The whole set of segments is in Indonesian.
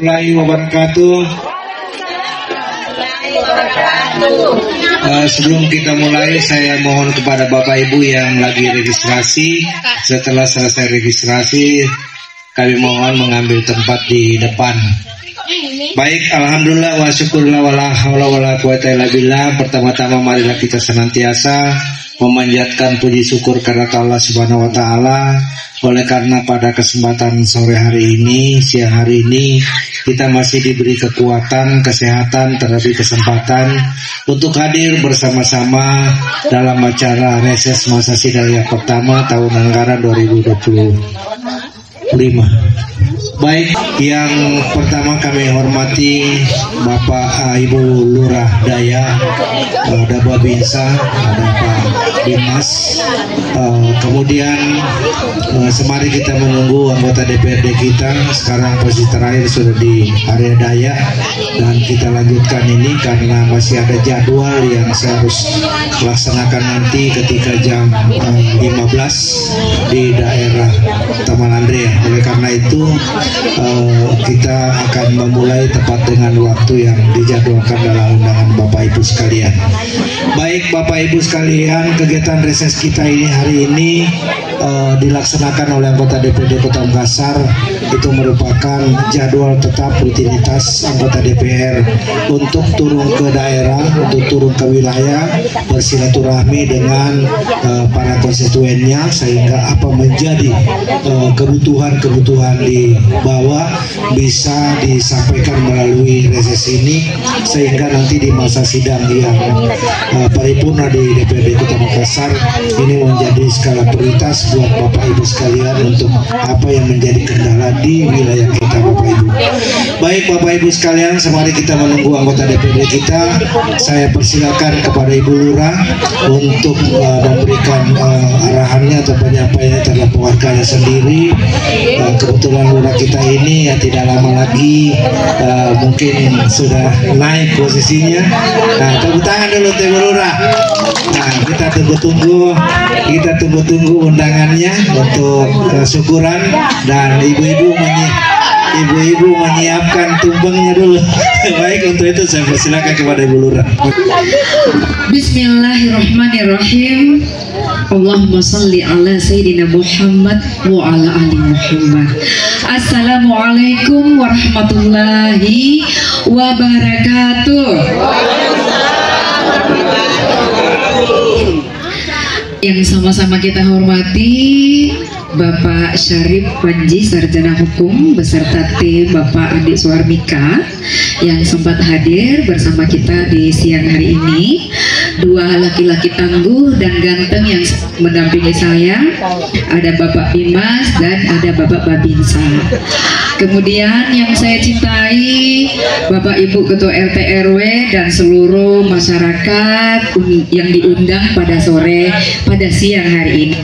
Warahmatullahi wabarakatuh. Sebelum kita mulai, saya mohon kepada Bapak Ibu yang lagi registrasi, setelah selesai registrasi, kami mohon mengambil tempat di depan. Baik, alhamdulillah wa syukurlah wala haula wala quwata illa billah. Pertama-tama marilah kita senantiasa memanjatkan puji syukur kepada Allah Subhanahu wa taala. Oleh karena pada kesempatan sore hari ini, siang hari ini, kita masih diberi kekuatan, kesehatan, terlebih kesempatan untuk hadir bersama-sama dalam acara reses masa sidang yang pertama tahun anggaran 2025. Baik, yang pertama kami hormati Bapak Ibu Lurah Daya, ada Babinsa, ada Pak Dimas. Kemudian semari kita menunggu anggota DPRD kita. Sekarang posisi terakhir sudah di area Daya, dan kita lanjutkan ini karena masih ada jadwal yang saya harus laksanakan nanti ketika jam 15 di daerah Taman Andrea. Oleh karena itu kita akan memulai tepat dengan waktu yang dijadwalkan dalam undangan Bapak Ibu sekalian. Baik Bapak Ibu sekalian, kegiatan reses kita ini hari ini dilaksanakan oleh anggota DPRD Kota Makassar. Itu merupakan jadwal tetap rutinitas anggota DPR untuk turun ke daerah, untuk turun ke wilayah, bersilaturahmi dengan para konstituennya, sehingga apa menjadi kebutuhan-kebutuhan di bawah bisa disampaikan melalui reses ini, sehingga nanti di masa sidang yang paripurna di DPRD Kota Makassar ini menjadi skala prioritas buat Bapak Ibu sekalian untuk apa yang menjadi kendala di wilayah kita, Bapak Ibu. Baik Bapak Ibu sekalian, semari kita menunggu anggota DPRD kita. Saya persilakan kepada Ibu Lurah untuk memberikan arahannya atau penyampaiannya terhadap warganya sendiri. Kebetulan Lurah kita ini ya tidak lama lagi mungkin sudah naik posisinya. Nah, tepuk tangan dulu Ibu Lurah. Nah, kita tunggu undangannya untuk syukuran, dan ibu-ibu menyiapkan tumpengnya dulu. Baik, untuk itu saya persilakan kepada Ibu Lurah. Bismillahirrahmanirrahim. Allahumma salli ala Sayyidina Muhammad wa ala ali Muhammad. Assalamualaikum warahmatullahi wabarakatuh. Yang sama-sama kita hormati Bapak Syarif Panji, Sarjana Hukum, beserta tim Bapak Andi Suarmika yang sempat hadir bersama kita di siang hari ini. Dua laki-laki tangguh dan ganteng yang mendampingi saya, ada Bapak Bimas dan ada Bapak Babinsa. Kemudian yang saya cintai Bapak Ibu Ketua RT RW dan seluruh masyarakat yang diundang pada siang hari ini.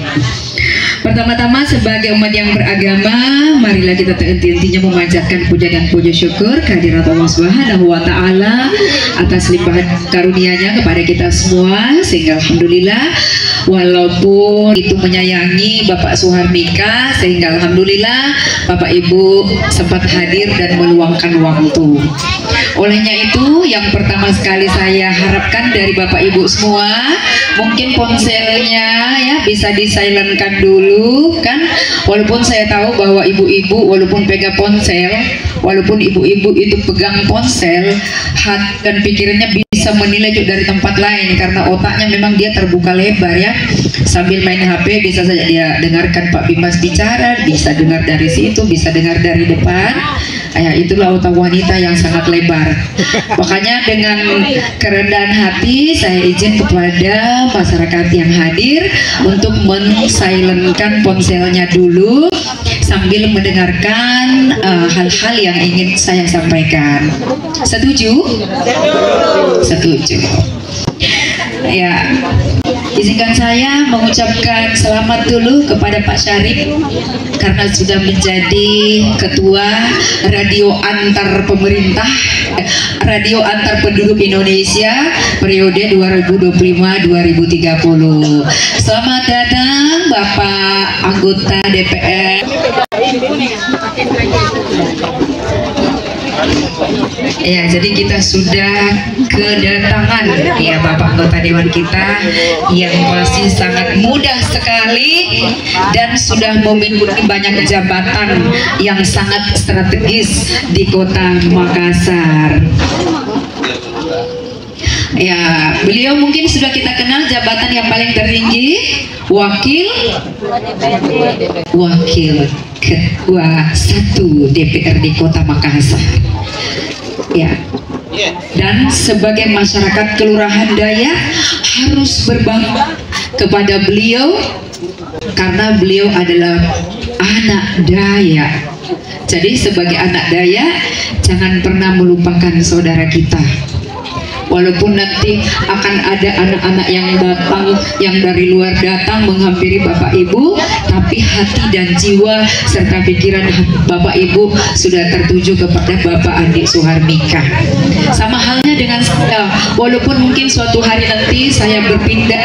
Pertama-tama sebagai umat yang beragama, marilah kita henti-hentinya memanjatkan puja dan puji syukur kehadirat Allah Subhanahu wa taala atas limpahan karunia-Nya kepada kita semua, sehingga alhamdulillah walaupun itu menyayangi Bapak Suharmika, sehingga alhamdulillah Bapak Ibu sempat hadir dan meluangkan waktu. Olehnya itu, yang pertama sekali saya harapkan dari Bapak Ibu semua, mungkin ponselnya ya bisa disilentkan dulu kan, walaupun saya tahu bahwa ibu-ibu walaupun pegang ponsel, walaupun ibu-ibu itu pegang ponsel, hati dan pikirannya bisa menilai juga dari tempat lain karena otaknya memang dia terbuka lebar ya. Sambil main HP bisa saja dia dengarkan Pak Bimas bicara, bisa dengar dari situ, bisa dengar dari depan. Ya, itulah otak wanita yang sangat lebar. Makanya dengan kerendahan hati saya izin kepada masyarakat yang hadir untuk mensilentkan ponselnya dulu sambil mendengarkan hal-hal yang ingin saya sampaikan. Setuju? Setuju. Ya, izinkan saya mengucapkan selamat dulu kepada Pak Syarif karena sudah menjadi ketua radio antar pemerintah, radio antar penduduk Indonesia periode 2025-2030. Selamat datang Bapak anggota DPR. Ya, jadi kita sudah kedatangan ya Bapak anggota Dewan kita yang masih sangat muda sekali dan sudah memiliki banyak jabatan yang sangat strategis di Kota Makassar. Ya, beliau mungkin sudah kita kenal jabatan yang paling tertinggi, Wakil Ketua 1 DPRD Kota Makassar. Ya. Dan sebagai masyarakat Kelurahan Dayak harus berbangga kepada beliau karena beliau adalah anak Dayak. Jadi sebagai anak Dayak jangan pernah melupakan saudara kita. Walaupun nanti akan ada anak-anak yang datang, yang dari luar datang menghampiri Bapak Ibu, tapi hati dan jiwa serta pikiran Bapak Ibu sudah tertuju kepada Bapak Andi Suharmika. Sama halnya dengan saya, walaupun mungkin suatu hari nanti saya berpindah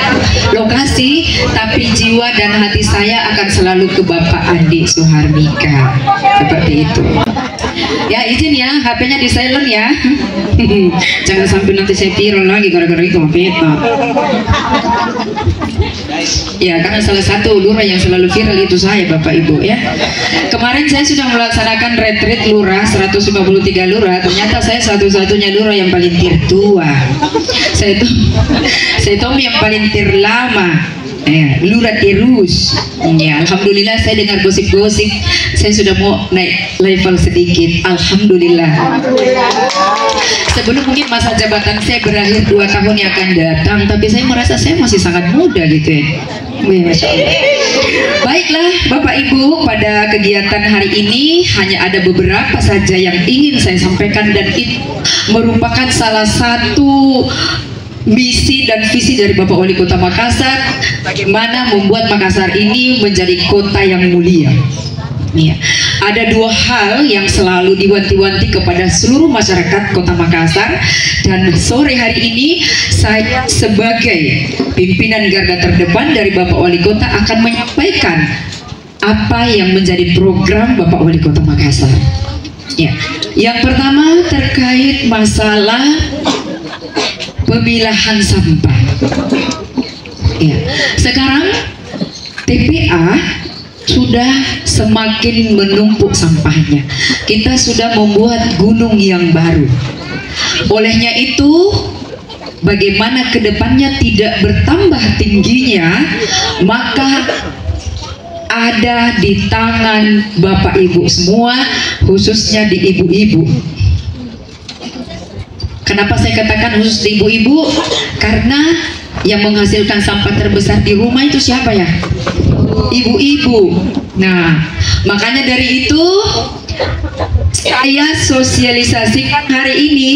lokasi, tapi jiwa dan hati saya akan selalu ke Bapak Andi Suharmika. Seperti itu. Ya, izin ya, HP-nya di silent ya. Jangan sampai nanti saya viral lagi gara-gara itu peta. Ya, karena salah satu lurah yang selalu viral itu saya, Bapak Ibu ya. Kemarin saya sudah melaksanakan retreat lurah 153 lurah. Ternyata saya satu-satunya lurah yang paling tertua. Saya itu yang paling terlama. Lurah terus. Ya, alhamdulillah saya dengar gosip-gosip saya sudah mau naik level sedikit. Alhamdulillah. Sebelum mungkin masa jabatan saya berakhir 2 tahun yang akan datang, tapi saya merasa saya masih sangat muda gitu ya. Masya Allah. Baiklah Bapak Ibu, pada kegiatan hari ini hanya ada beberapa saja yang ingin saya sampaikan dan itu merupakan salah satu misi dan visi dari Bapak Wali Kota Makassar, bagaimana membuat Makassar ini menjadi kota yang mulia. Ya. Ada 2 hal yang selalu diwanti-wanti kepada seluruh masyarakat Kota Makassar, dan sore hari ini saya sebagai pimpinan garda terdepan dari Bapak Wali Kota akan menyampaikan apa yang menjadi program Bapak Wali Kota Makassar. Ya. Yang pertama terkait masalah pemilahan sampah. Ya. Sekarang TPA sudah semakin menumpuk sampahnya. Kita sudah membuat gunung yang baru. Olehnya itu, bagaimana kedepannya tidak bertambah tingginya, maka ada di tangan Bapak Ibu semua, khususnya di ibu-ibu. Kenapa saya katakan khusus di ibu-ibu? Karena yang menghasilkan sampah terbesar di rumah itu siapa ya? Ibu-ibu. Nah, makanya dari itu saya sosialisasikan hari ini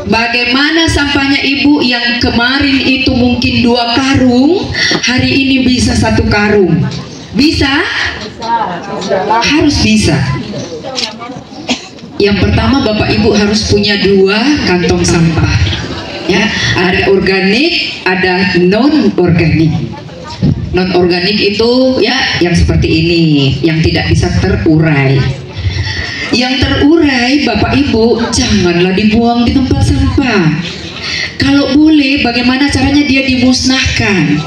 bagaimana sampahnya ibu yang kemarin itu mungkin 2 karung, hari ini bisa 1 karung. Bisa? Harus bisa. Yang pertama, Bapak Ibu harus punya 2 kantong sampah. Ya, ada organik, ada non organik. Non organik itu ya yang seperti ini, yang tidak bisa terurai. Yang terurai, Bapak Ibu, janganlah dibuang di tempat sampah. Kalau boleh, bagaimana caranya dia dimusnahkan?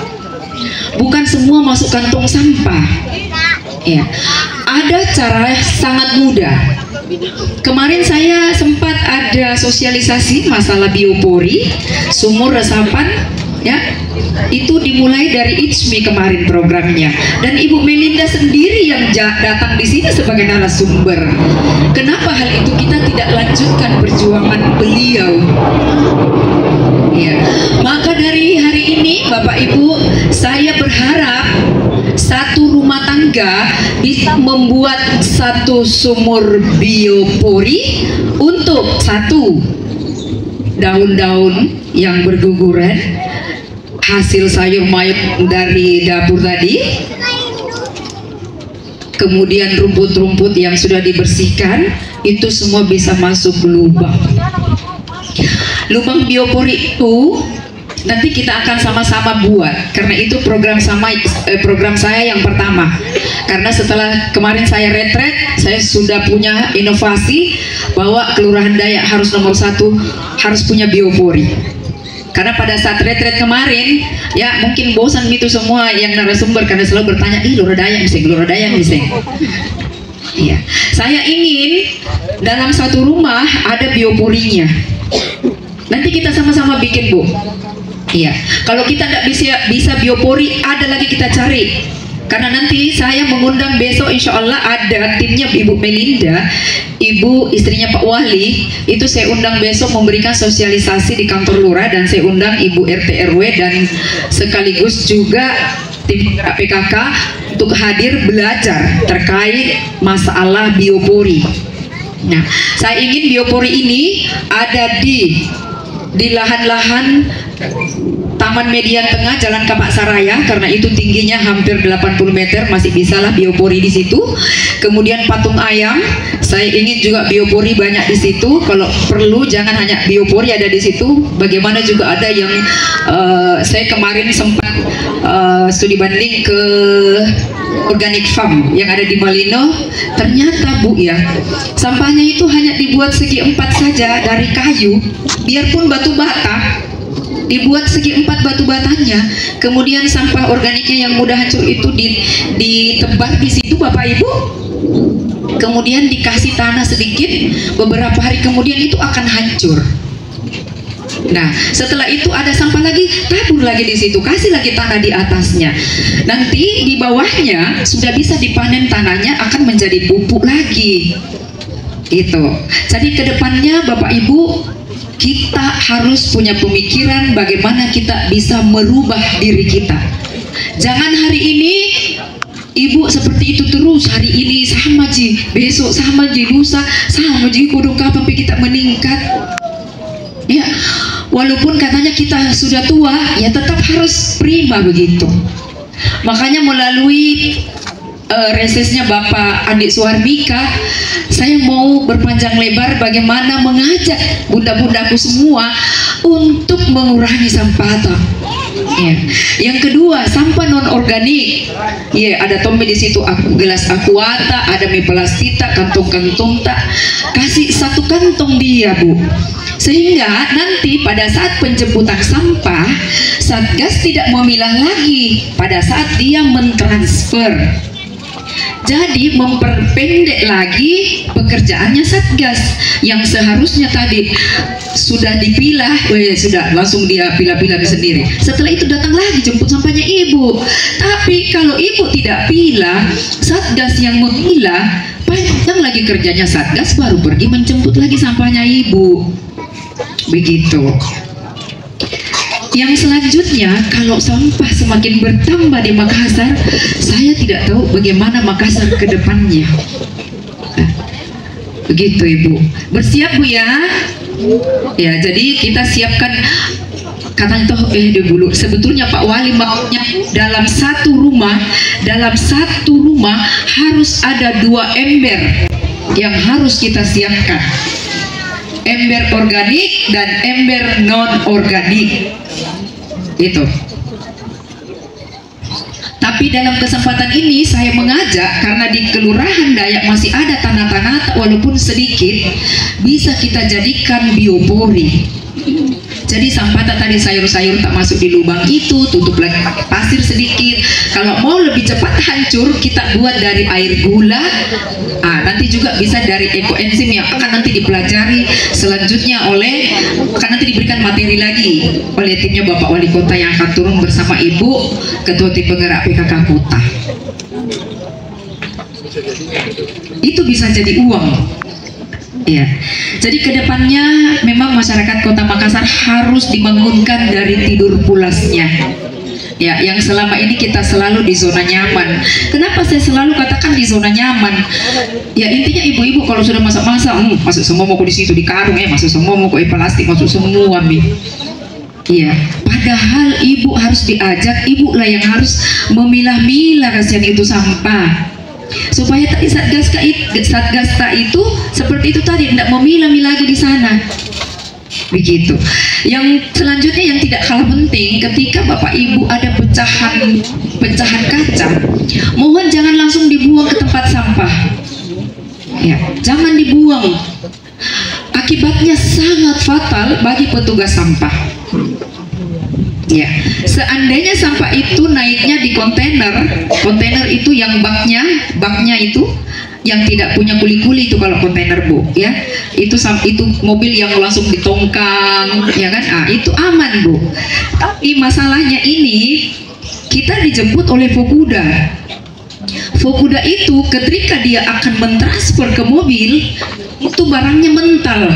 Bukan semua masuk kantong sampah. Ya, ada cara sangat mudah. Kemarin saya sempat ada sosialisasi masalah biopori, sumur resapan, ya. Itu dimulai dari ICMI kemarin programnya, dan Ibu Melinda sendiri yang datang di sini sebagai narasumber. Kenapa hal itu kita tidak lanjutkan perjuangan beliau? Ya, maka dari hari ini Bapak Ibu, saya berharap satu rumah tangga bisa membuat 1 sumur biopori untuk 1 daun-daun yang berguguran, hasil sayur mayur dari dapur tadi, kemudian rumput-rumput yang sudah dibersihkan, itu semua bisa masuk lubang. Lubang biopori itu nanti kita akan sama-sama buat, karena itu program saya yang pertama. Karena setelah kemarin saya retret, saya sudah punya inovasi bahwa Kelurahan Dayak harus nomor 1 harus punya biopori. Karena pada saat retret kemarin, ya mungkin bosan gitu semua yang narasumber karena selalu bertanya, Lurah Dayak miseng, Lurah Dayak miseng. Iya, saya ingin dalam satu rumah ada bioporinya. Nanti kita sama-sama bikin, Bu. Iya, kalau kita tidak bisa biopori, ada lagi kita cari. Karena nanti saya mengundang besok, insya Allah ada timnya Ibu Melinda, Ibu istrinya Pak Wali, itu saya undang besok memberikan sosialisasi di kantor lurah, dan saya undang Ibu RT RW dan sekaligus juga tim PKK untuk hadir belajar terkait masalah biopori. Nah, saya ingin biopori ini ada di lahan-lahan Taman Median Tengah Jalan Kapak Saraya, karena itu tingginya hampir 80 meter, masih bisalah biopori di situ. Kemudian patung ayam, saya ingin juga biopori banyak di situ. Kalau perlu jangan hanya biopori ada di situ, bagaimana juga ada yang saya kemarin sempat studi banding ke organic farm yang ada di Malino. Ternyata, Bu, ya, sampahnya itu hanya dibuat segi 4 saja dari kayu, biarpun batu bata dibuat segi 4 batu batanya, kemudian sampah organiknya yang mudah hancur itu ditebar di situ, Bapak Ibu, kemudian dikasih tanah sedikit, beberapa hari kemudian itu akan hancur. Nah, setelah itu ada sampah lagi, tabur lagi di situ, kasih lagi tanah di atasnya. Nanti di bawahnya sudah bisa dipanen tanahnya, akan menjadi pupuk lagi. Gitu. Jadi kedepannya Bapak Ibu, kita harus punya pemikiran bagaimana kita bisa merubah diri kita. Jangan hari ini Ibu seperti itu terus, hari ini sama ji, besok sama ji, lusa sama ji, kudung kapan kita meningkat. Ya, walaupun katanya kita sudah tua, ya tetap harus prima begitu. Makanya melalui resesnya Bapak Adik Suharmika, saya mau berpanjang lebar bagaimana mengajak bunda-bundaku semua untuk mengurangi sampah. Ya. Yang kedua, sampah non organik. Ya, ada tombe di situ, gelas aquata, ada mie plastita, kantong-kantong tak, kasih 1 kantong dia, Bu. Sehingga nanti pada saat penjemputan sampah, Satgas tidak memilah lagi pada saat dia mentransfer. Jadi memperpendek lagi pekerjaannya Satgas yang seharusnya tadi sudah dipilah, sudah langsung dia pilah-pilah sendiri. Setelah itu datang lagi jemput sampahnya Ibu. Tapi kalau Ibu tidak pilah, Satgas yang memilah, panjang lagi kerjanya Satgas, baru pergi menjemput lagi sampahnya Ibu. Begitu. Yang selanjutnya, kalau sampah semakin bertambah di Makassar, saya tidak tahu bagaimana Makassar ke depannya. Begitu, Ibu. Bersiap, Bu, ya. Ya, jadi kita siapkan, katanya toh dulu sebetulnya Pak Wali maunya dalam satu rumah harus ada 2 ember yang harus kita siapkan. Ember organik dan ember non organik. Itu. Tapi dalam kesempatan ini saya mengajak, karena di Kelurahan Dayak masih ada tanah-tanah walaupun sedikit, bisa kita jadikan biopori. Jadi sampah tadi sayur-sayur tak masuk di lubang itu, tutup lagi pakai pasir sedikit. Kalau mau lebih cepat hancur, kita buat dari air gula. Nanti juga bisa dari ekoenzim yang akan nanti dipelajari selanjutnya akan nanti diberikan materi lagi oleh timnya Bapak Wali Kota yang akan turun bersama Ibu Ketua Tim Penggerak PKK Kota. Itu bisa jadi uang. Ya, jadi kedepannya memang masyarakat Kota Makassar harus dibangunkan dari tidur pulasnya. Ya, yang selama ini kita selalu di zona nyaman. Kenapa saya selalu katakan di zona nyaman? Ya, intinya ibu-ibu kalau sudah masak-masak, masuk semua mau di situ di karung, masuk semua mau ke plastik, masuk semua, Iya, padahal ibu harus diajak, ibu lah yang harus memilah-milah kasihan itu sampah. Supaya tadi Satgas itu seperti itu tadi, tidak memilah-milah lagi di sana. Begitu. Yang selanjutnya yang tidak kalah penting, ketika Bapak Ibu ada pecahan kaca, mohon jangan langsung dibuang ke tempat sampah. Ya, jangan dibuang. Akibatnya sangat fatal bagi petugas sampah. Ya, seandainya sampah itu naiknya di kontainer itu yang baknya itu yang tidak punya kuli-kuli itu kalau kontainer Bu, ya, itu mobil yang langsung ditongkang, ya kan? Ah, itu aman Bu. Tapi masalahnya ini kita dijemput oleh Fokuda. Fokuda itu ketika dia akan mentransfer ke mobil, itu barangnya mental.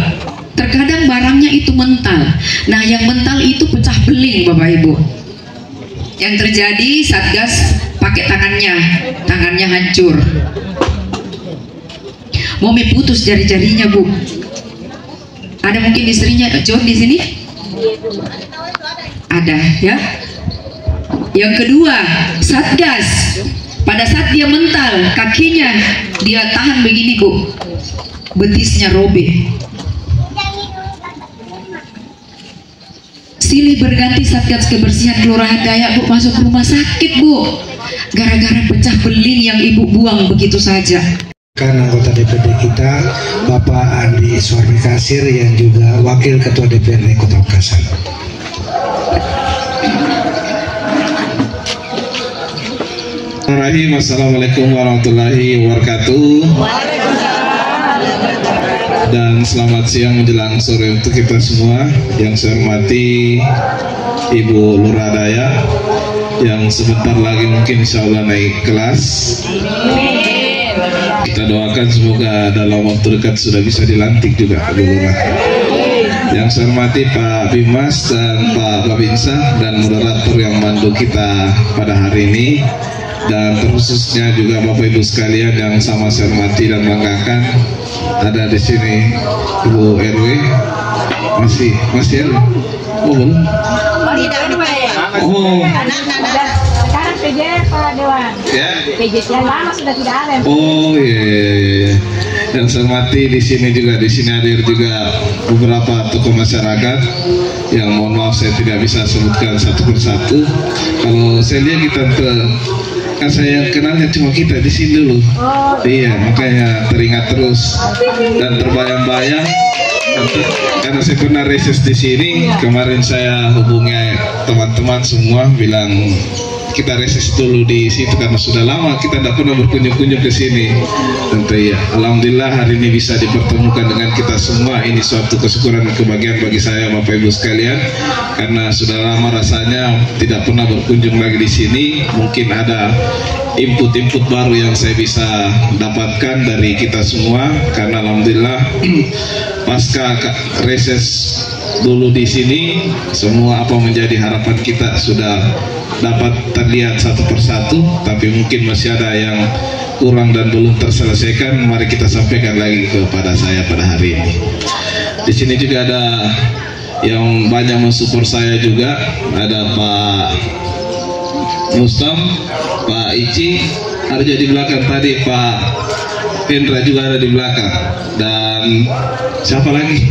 Terkadang barangnya itu mental. Nah, yang mental itu pecah beling Bapak Ibu. Yang terjadi Satgas pakai tangannya hancur. Momi putus jari-jarinya Bu. Ada mungkin istrinya John di sini? Ada ya. Yang kedua, Satgas. Pada saat dia mental, kakinya dia tahan begini Bu. Betisnya robek. Silih berganti Satgas Kebersihan Kelurahan Dayak Bu masuk rumah sakit Bu, gara-gara pecah beling yang Ibu buang begitu saja. Kan anggota DPD kita Bapak Andi Suarmi Kasir yang juga Wakil Ketua DPRD Kota Bekasi. Assalamualaikum warahmatullahi wabarakatuh. Dan selamat siang menjelang sore untuk kita semua. Yang saya hormati Ibu Lurah Dayak yang sebentar lagi mungkin insya Allah naik kelas. Kita doakan semoga dalam waktu dekat sudah bisa dilantik juga Bu Lurah. Yang saya hormati Pak Bimas dan Pak Babinsa dan moderator yang mandu kita pada hari ini, dan terkhususnya juga Bapak Ibu sekalian yang sama saya hormati dan banggakan. Ada di sini Ibu RW, masih RW? Oh belum? Oh. Sekarang PJ Pak Dewan. Ya. PJ yang lama sudah tidak ada. Oh iya. Dan saya hormati di sini hadir juga beberapa tokoh masyarakat yang mohon maaf saya tidak bisa sebutkan satu persatu. Kalau saya lihat kita kan saya kenalnya cuma kita di sini dulu. Iya, makanya teringat terus dan terbayang-bayang karena saya pernah reses di sini. Kemarin saya hubungi teman-teman semua bilang kita reses dulu di situ karena sudah lama kita tidak pernah berkunjung-kunjung ke sini. Tentu ya, alhamdulillah hari ini bisa dipertemukan dengan kita semua. Ini suatu kesyukuran dan kebahagiaan bagi saya Bapak Ibu sekalian, karena sudah lama rasanya tidak pernah berkunjung lagi di sini. Mungkin ada input-input baru yang saya bisa dapatkan dari kita semua, karena alhamdulillah pasca reses dulu di sini semua apa menjadi harapan kita sudah dapat terlihat satu persatu, tapi mungkin masih ada yang kurang dan belum terselesaikan. Mari kita sampaikan lagi kepada saya pada hari ini. Di sini juga ada yang banyak mensupport saya juga, ada Pak Mustam, Pak Ici, ada di belakang tadi Pak Hendra juga ada di belakang, dan siapa lagi?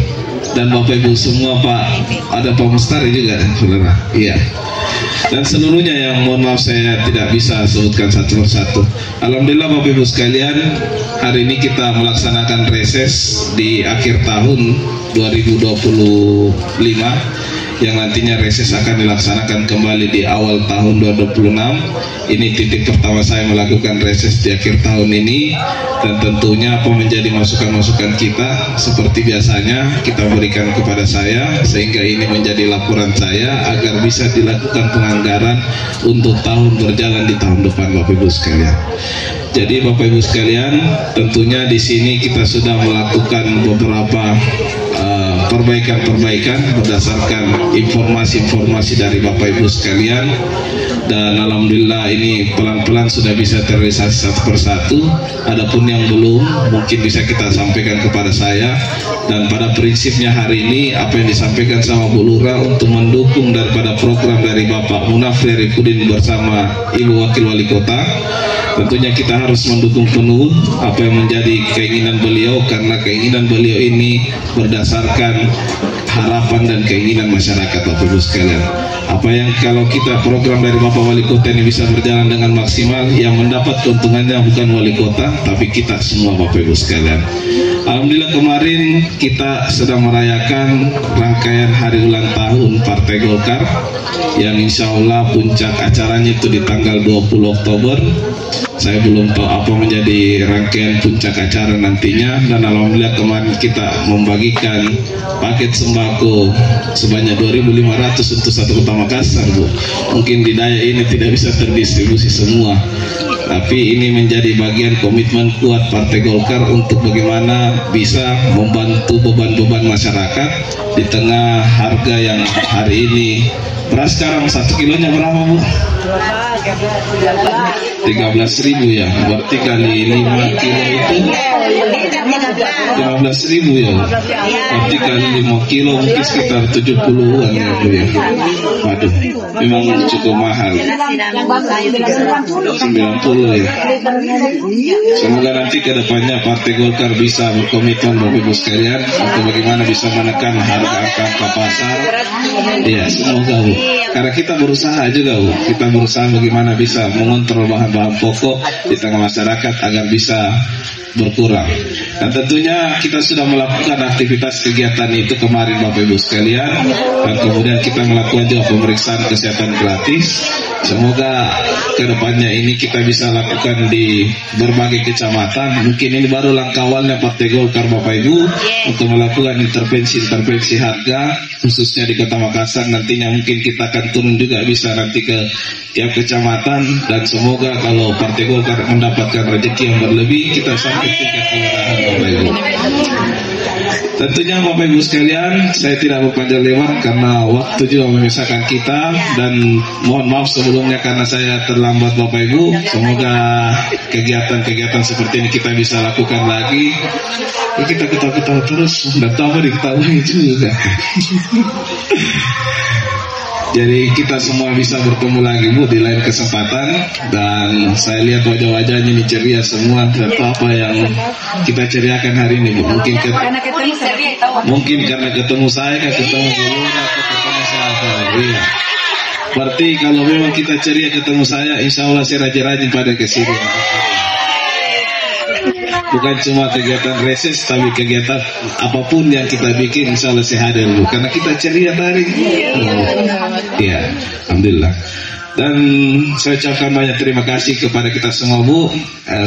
Dan Bapak Ibu semua, Pak, ada Pak Mustari juga, saudara. Iya. Dan seluruhnya yang mohon maaf saya tidak bisa sebutkan satu persatu. Alhamdulillah Bapak Ibu sekalian, hari ini kita melaksanakan reses di akhir tahun 2025, yang nantinya reses akan dilaksanakan kembali di awal tahun 2026. Ini titik pertama saya melakukan reses di akhir tahun ini, dan tentunya apa menjadi masukan-masukan kita seperti biasanya kita berikan kepada saya, sehingga ini menjadi laporan saya agar bisa dilakukan penganggaran untuk tahun berjalan di tahun depan Bapak Ibu sekalian. Jadi Bapak Ibu sekalian, tentunya di sini kita sudah melakukan beberapa perbaikan-perbaikan berdasarkan informasi-informasi dari Bapak Ibu sekalian, dan alhamdulillah ini pelan-pelan sudah bisa terrealisasi satu persatu. Adapun yang belum mungkin bisa kita sampaikan kepada saya, dan pada prinsipnya hari ini apa yang disampaikan sama Bu Lurah untuk mendukung daripada program dari Bapak Munafri Arifudin bersama Ibu Wakil Wali Kota, tentunya kita harus mendukung penuh apa yang menjadi keinginan beliau, karena keinginan beliau ini berdasarkan harapan dan keinginan masyarakat Bapak Ibu sekalian. Apa yang kalau kita program dari Bapak Wali Kota ini bisa berjalan dengan maksimal, yang mendapat keuntungannya bukan Wali Kota tapi kita semua Bapak Ibu sekalian. Alhamdulillah kemarin kita sedang merayakan rangkaian hari ulang tahun Partai Golkar yang insya Allah puncak acaranya itu di tanggal 20 Oktober. Saya belum tahu apa menjadi rangkaian puncak acara nantinya, dan alhamdulillah kemarin kita membagikan paket sembako sebanyak 2.500 untuk satu Kota Makassar, Bu. Mungkin di daya ini tidak bisa terdistribusi semua, tapi ini menjadi bagian komitmen kuat Partai Golkar untuk bagaimana bisa membantu beban-beban masyarakat di tengah harga yang hari ini. Beras sekarang 1 kilonya berapa, Bu? 13.000 ya, berarti kali 5 kilo itu 15.000 ya, berarti kali 5 kilo mungkin sekitar 70-an ya, Bu ya. Waduh, memang cukup mahal, 90 ya. Semoga nanti ke depannya Partai Golkar bisa berkomitmen Bapak Ibu sekalian untuk bagaimana bisa menekan harga-harga pasar. Ya, semoga, Bu. Karena kita berusaha juga, Bu. Kita berusaha bagaimana bisa mengontrol bahan-bahan pokok di tengah masyarakat agar bisa berkurang. Dan tentunya kita sudah melakukan aktivitas kegiatan itu kemarin Bapak Ibu sekalian, dan kemudian kita melakukan juga pemeriksaan kesehatan gratis. Semoga kedepannya ini kita bisa lakukan di berbagai kecamatan. Mungkin ini baru langkah awalnya Partai Golkar Bapak Ibu untuk melakukan intervensi harga khususnya di Kota Makassar. Nantinya mungkin kita akan turun juga bisa nanti ke tiap kecamatan, dan semoga kalau Partai Golkar mendapatkan rezeki yang berlebih kita sampai tingkat kelurahan Bapak Ibu. Tentunya Bapak Ibu sekalian, saya tidak berpanjang lebar karena waktu juga memisahkan kita, dan mohon maaf sebelumnya karena saya terlambat Bapak Ibu. Semoga kegiatan-kegiatan seperti ini kita bisa lakukan lagi. Kita ketawa-ketawa terus, nggak tahu apa diketahui juga. Jadi kita semua bisa bertemu lagi, Bu, di lain kesempatan. Dan saya lihat wajah-wajahnya ini ceria semua. Tidak tahu apa yang kita ceriakan hari ini, Bu. Mungkin karena ketemu saya, ketemu Lura, atau ketemu siapa. Iya. Berarti kalau memang kita ceria ketemu saya, insya Allah saya rajin-rajin pada kesini. Bukan cuma kegiatan reses, tapi kegiatan apapun yang kita bikin insya Allah saya hadir, Bu. Karena kita ceria tadi. Ya, alhamdulillah. Dan saya ucapkan banyak terima kasih kepada kita semua, Bu.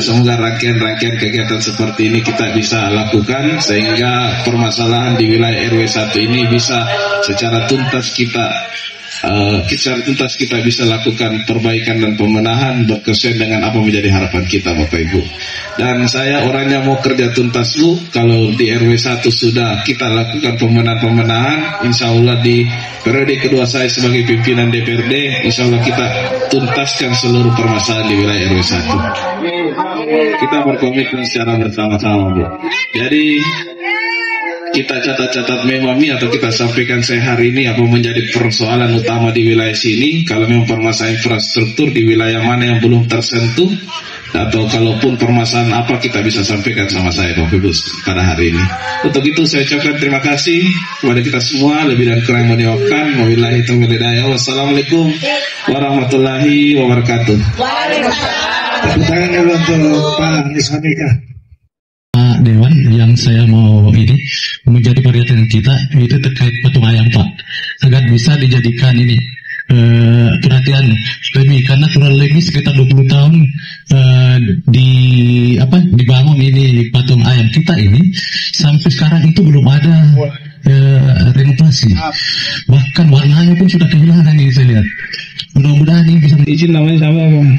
Semoga rangkaian kegiatan seperti ini kita bisa lakukan sehingga permasalahan di wilayah RW 1 ini bisa secara tuntas kita bisa lakukan perbaikan dan pemenahan berkesesuaian dengan apa menjadi harapan kita Bapak Ibu. Dan saya orangnya mau kerja tuntas, Bu. Kalau di RW 1 sudah kita lakukan pemenahan, insya Allah di periode kedua saya sebagai pimpinan DPRD, insya Allah kita tuntaskan seluruh permasalahan di wilayah RW 1. Kita berkomitmen secara bersama-sama, Bu. Jadi kita catat-catat memami atau kita sampaikan saya hari ini apa menjadi persoalan utama di wilayah sini. Kalau memang permasalahan infrastruktur di wilayah mana yang belum tersentuh, atau kalaupun permasalahan apa kita bisa sampaikan sama saya Bapak Ibu pada hari ini. Untuk itu saya ucapkan terima kasih kepada kita semua, lebih dan kurang menyebabkan. Wabillahi taufiq wal hidayah. Wassalamualaikum warahmatullahi wabarakatuh. Tepuk tangan dulu untuk Pak Ishamika. Dewan, yang saya mau ini menjadi perhatian kita itu terkait patung ayam, Pak, agar bisa dijadikan ini perhatian lebih, karena kurang lebih sekitar 20 tahun dibangun ini patung ayam kita ini, sampai sekarang itu belum ada renovasi, bahkan warnanya pun sudah kehilangan ini saya lihat. Mudah-mudahan ini bisa izin. Namanya siapa, Bang?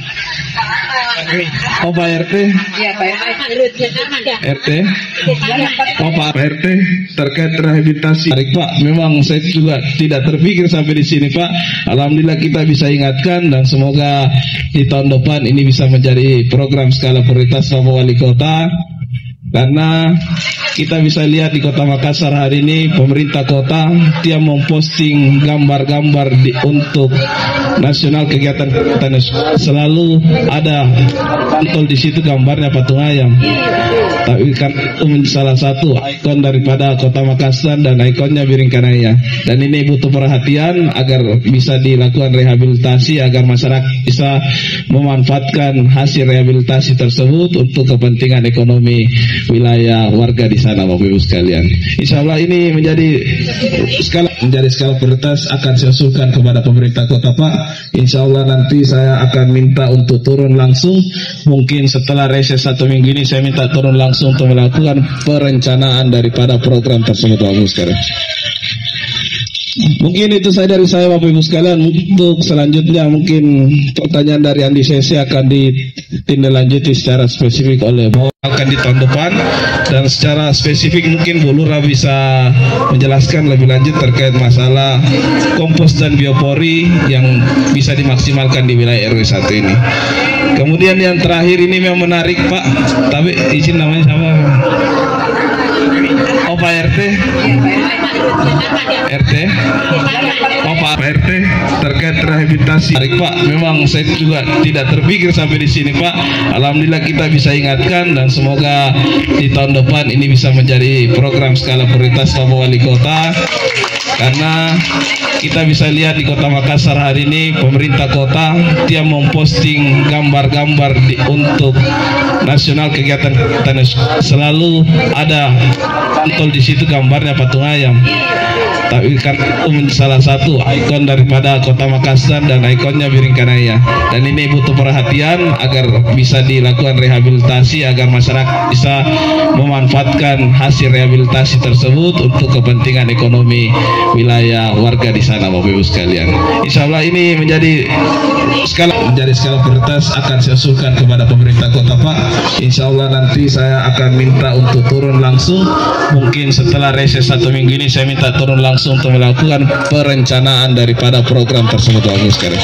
Oh, Pak RT? Iya, Pak RT. Oh, Pak RT terkait rehabilitasi. Baik, Pak, memang saya juga tidak terpikir sampai di sini, Pak. Alhamdulillah kita bisa ingatkan, dan semoga di tahun depan ini bisa menjadi program skala prioritas Bapak Wali Kota, karena kita bisa lihat di Kota Makassar hari ini pemerintah kota dia memposting gambar-gambar untuk nasional kegiatan selalu ada pantol di situ gambarnya patung ayam. Tapi kan itu salah satu ikon daripada Kota Makassar dan ikonnya Biring Kanaya. Dan ini butuh perhatian agar bisa dilakukan rehabilitasi agar masyarakat bisa memanfaatkan hasil rehabilitasi tersebut untuk kepentingan ekonomi wilayah warga di sana, Bapak Ibu sekalian. Insya Allah ini menjadi skala prioritas akan saya usulkan kepada pemerintah kota, Pak. Insya Allah nanti saya akan minta untuk turun langsung. Mungkin setelah reses 1 minggu ini saya minta turun langsung untuk melakukan perencanaan daripada program tersebut, Bapak Ibu sekalian. Mungkin itu saja dari saya, Bapak Ibu sekalian. Untuk selanjutnya mungkin pertanyaan dari Andi Sesi akan ditindaklanjuti secara spesifik oleh akan di tahun depan, dan secara spesifik mungkin Bu Lurah bisa menjelaskan lebih lanjut terkait masalah kompos dan biopori yang bisa dimaksimalkan di wilayah RW 1 ini. Kemudian yang terakhir ini memang menarik, Pak, tapi izin namanya sama Pak RT. Pak RT terkait rehabilitasi. Pak, memang saya juga tidak terpikir sampai di sini, Pak. Alhamdulillah kita bisa ingatkan dan semoga di tahun depan ini bisa menjadi program skala prioritas Bapak Wali Kota. Karena kita bisa lihat di Kota Makassar hari ini pemerintah kota dia memposting gambar-gambar untuk nasional kegiatan selalu ada pantol di situ gambarnya patung ayam. Tapi kan itu salah satu ikon daripada Kota Makassar dan ikonnya Biring Kanaya. Dan ini butuh perhatian agar bisa dilakukan rehabilitasi agar masyarakat bisa memanfaatkan hasil rehabilitasi tersebut untuk kepentingan ekonomi wilayah warga di sana, Bapak Ibu sekalian. Insya Allah ini menjadi skala prioritas akan saya usulkan kepada pemerintah kota, Pak. Insya Allah nanti saya akan minta untuk turun langsung. Mungkin setelah reses 1 minggu ini saya minta turun langsung untuk melakukan perencanaan daripada program tersebut, Bapak Ibu sekalian.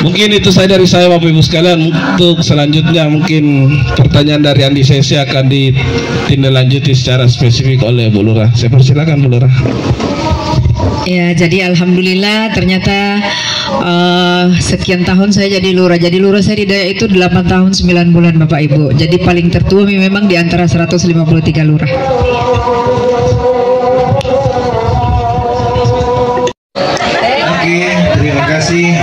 Mungkin itu saja dari saya, Bapak Ibu sekalian. Untuk selanjutnya mungkin pertanyaan dari Andi Sesi akan ditindaklanjuti secara spesifik oleh Bu Lurah. Saya persilakan Bu Lurah. Ya, jadi alhamdulillah ternyata sekian tahun saya jadi lurah. Jadi lurah saya di Daya itu 8 tahun 9 bulan, Bapak Ibu. Jadi paling tertua memang di antara 153 lurah. Oke, terima kasih.